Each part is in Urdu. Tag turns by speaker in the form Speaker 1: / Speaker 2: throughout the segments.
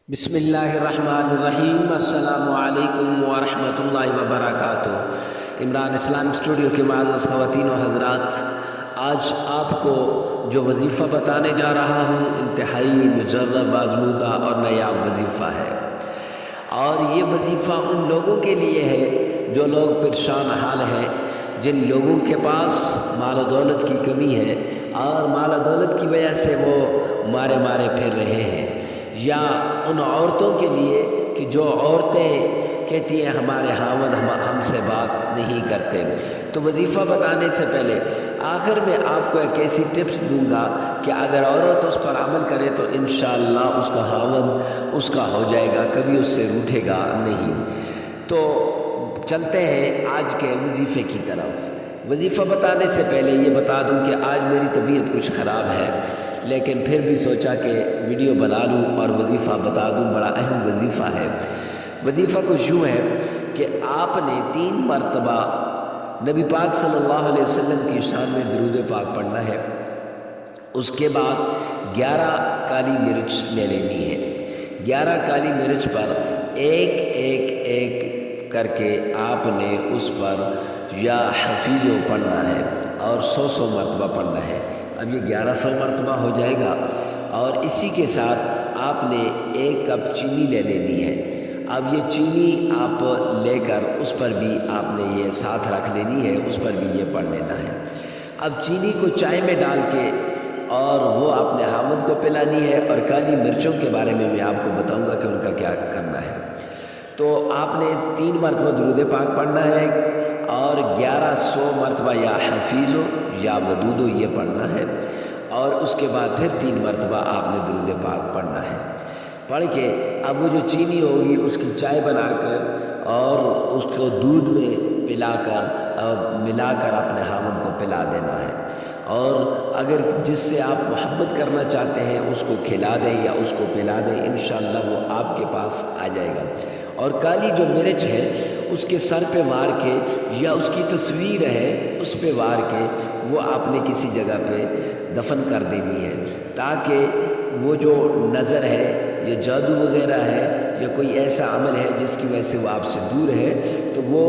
Speaker 1: بسم اللہ الرحمن الرحیم۔ السلام علیکم ورحمۃ اللہ وبرکاتہ۔ عمران اسلام اسٹوڈیو کے معزز خواتین و حضرات، آج آپ کو جو وظیفہ بتانے جا رہا ہوں انتہائی مجرب، آزمودہ اور نایاب وظیفہ ہے، اور یہ وظیفہ ان لوگوں کے لیے ہے جو لوگ پریشان حال ہیں، جن لوگوں کے پاس مال و دولت کی کمی ہے اور مال و دولت کی وجہ سے وہ مارے پھر رہے ہیں، یا ان عورتوں کے لیے کہ جو عورتیں کہتی ہیں ہمارے خاوند ہم سے بات نہیں کرتے۔ تو وظیفہ بتانے سے پہلے آخر میں آپ کو ایک ایسی ٹپس دوں گا کہ اگر عورت اس پر عمل کرے تو انشاءاللہ اس کا خاوند اس کا ہو جائے گا، کبھی اس سے روٹھے گا نہیں۔ تو چلتے ہیں آج کے وظیفے کی طرف۔ وظیفہ بتانے سے پہلے یہ بتا دوں کہ آج میری طبیعت کچھ خراب ہے، لیکن پھر بھی سوچا کہ ویڈیو بنا لوں اور وظیفہ بتا دوں، بڑا اہم وظیفہ ہے۔ وظیفہ کچھ یوں ہے کہ آپ نے 3 مرتبہ نبی پاک صلی اللہ علیہ وسلم کی شان میں درود پاک پڑھنا ہے، اس کے بعد 11 کالی مرچ لے لینی ہے۔ 11 کالی مرچ پر ایک کر کے آپ نے اس پر یا حفیظ پڑھنا ہے اور 100 مرتبہ پڑھنا ہے۔ اب یہ 1100 مرتبہ ہو جائے گا، اور اسی کے ساتھ آپ نے 1 کپ چینی لے لینی ہے۔ اب یہ چینی آپ لے کر اس پر بھی آپ نے یہ ساتھ رکھ لینی ہے، اس پر بھی یہ پڑھ لینا ہے۔ اب چینی کو چائے میں ڈال کے اور وہ آپ نے خاوند کو پلانی ہے، اور کالی مرچوں کے بارے میں آپ کو بتاؤں گا کہ ان کا کیا کرنا ہے۔ تو آپ نے 3 مرتبہ درود پاک پڑھنا ہے اور 1100 مرتبہ یا حفیظ یا ودود یہ پڑھنا ہے، اور اس کے بعد پھر 3 مرتبہ آپ نے درود پاک پڑھنا ہے۔ پڑھ کے اب وہ جو چینی ہوگی اس کی چائے بنا کر اور اس کو دودھ میں ملا کر اپنے خاوند کو پلا دینا ہے، اور اگر جس سے آپ محبت کرنا چاہتے ہیں اس کو کھلا دیں یا اس کو پلا دیں، انشاءاللہ وہ آپ کے پاس آ جائے گا۔ اور کالی جو مرچ ہے اس کے سر پہ وار کے یا اس کی تصویر ہے اس پہ وار کے وہ آپ نے کسی جگہ پہ دفن کر دینی ہے، تاکہ وہ جو نظر ہے یا جادو وغیرہ ہے یا کوئی ایسا عمل ہے جس کی وجہ سے وہ آپ سے دور ہے تو وہ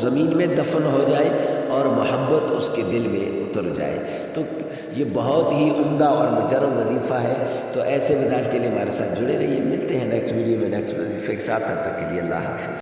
Speaker 1: زمین میں دفن ہو جائے اور محبت اس کے دل میں اتر جائے۔ تو یہ بہت ہی عمدہ اور مجرب وظیفہ ہے۔ تو ایسے وظائف کے لیے ہمارے ساتھ جڑے رہیے۔ ملتے ہیں نیکسٹ ویڈیو میں نیکسٹ وظیفے کے ساتھ، تب تک کے لیے اللہ حافظ۔